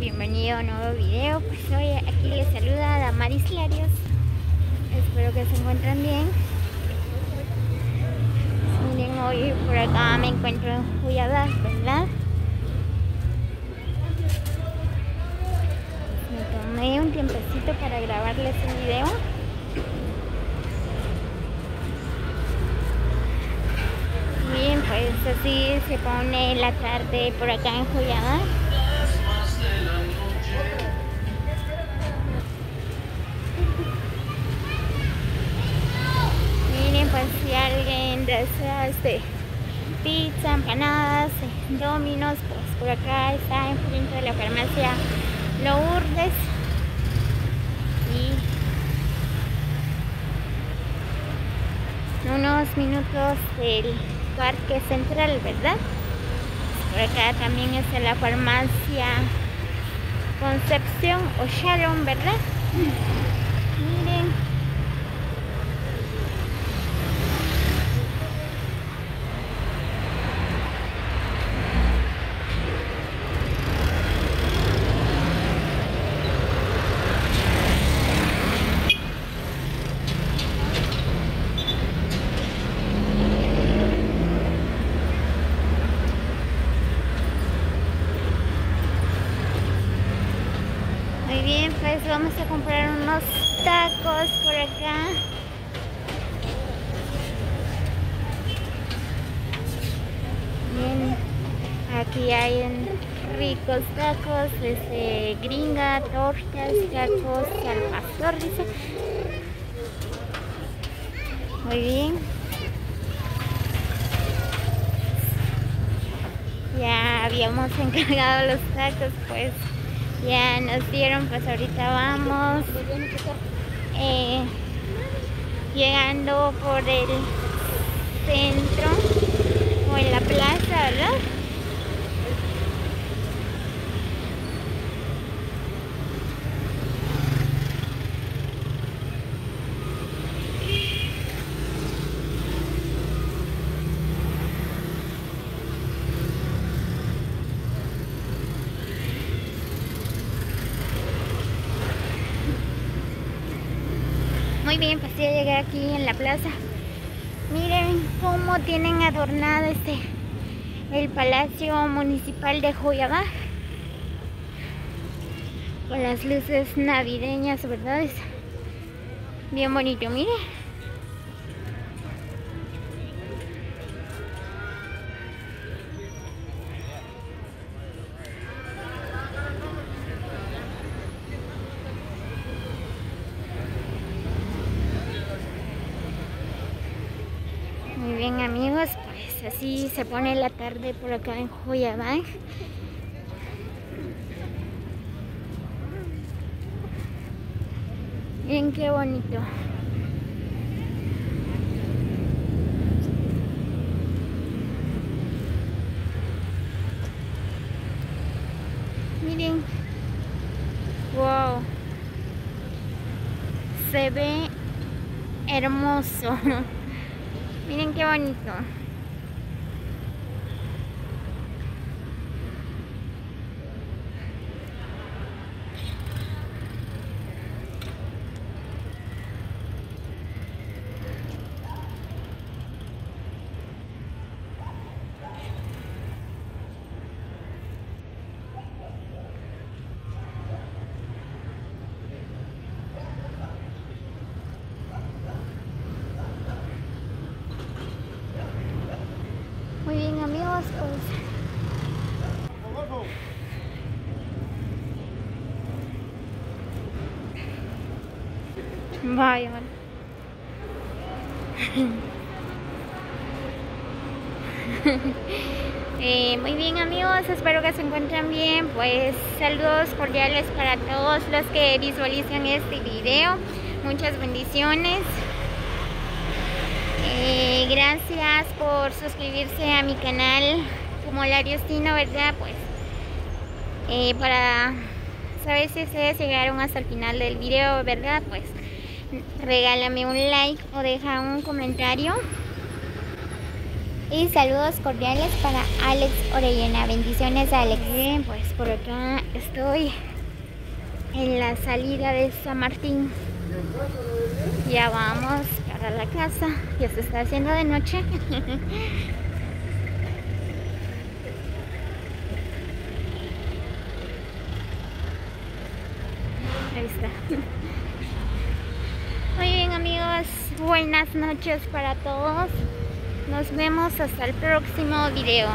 bienvenido a un nuevo video. Pues hoy aquí les saluda Damaris Larios. Espero que se encuentren bien. Miren, hoy por acá me encuentro en Cuyabá, ¿verdad? Me tomé un tiempecito para grabarles un video. Bien, pues así se pone la tarde por acá en Cuyabá. Miren, pues si alguien desea pizza, empanadas, Domino's, pues por acá está enfrente de la farmacia Lourdes. Y unos minutos del Parque Central, ¿verdad? Por acá también está la farmacia Concepción o Shalom, ¿verdad? Miren. Muy bien, pues vamos a comprar unos tacos por acá. Bien, aquí hay ricos tacos, gringa, tortas, tacos al pastor, dice. Muy bien. Ya habíamos encargado los tacos, pues ya nos dieron, pues ahorita vamos llegando por el centro o en la plaza, ¿verdad? Muy bien, pues ya llegué aquí en la plaza. Miren cómo tienen adornado el Palacio Municipal de Cuyabá con las luces navideñas, ¿verdad? Es bien bonito, miren. Muy bien, amigos, pues así se pone la tarde por acá en Cuyabá. Miren qué bonito. Miren. Wow. Se ve hermoso. Miren qué bonito. Muy bien, amigos, pues vaya. Muy bien, amigos, espero que se encuentren bien. Pues saludos cordiales para todos los que visualizan este video. Muchas bendiciones. Gracias por suscribirse a mi canal como Lariostino, ¿verdad? Pues para saber si ustedes llegaron hasta el final del video, ¿verdad? Pues regálame un like o deja un comentario. Y saludos cordiales para Alex Orellana. Bendiciones, Alex. Bien, pues por acá estoy en la salida de San Martín. Ya vamos para la casa. Ya se está haciendo de noche. Ahí está. Muy bien, amigos. Buenas noches para todos. Nos vemos hasta el próximo video.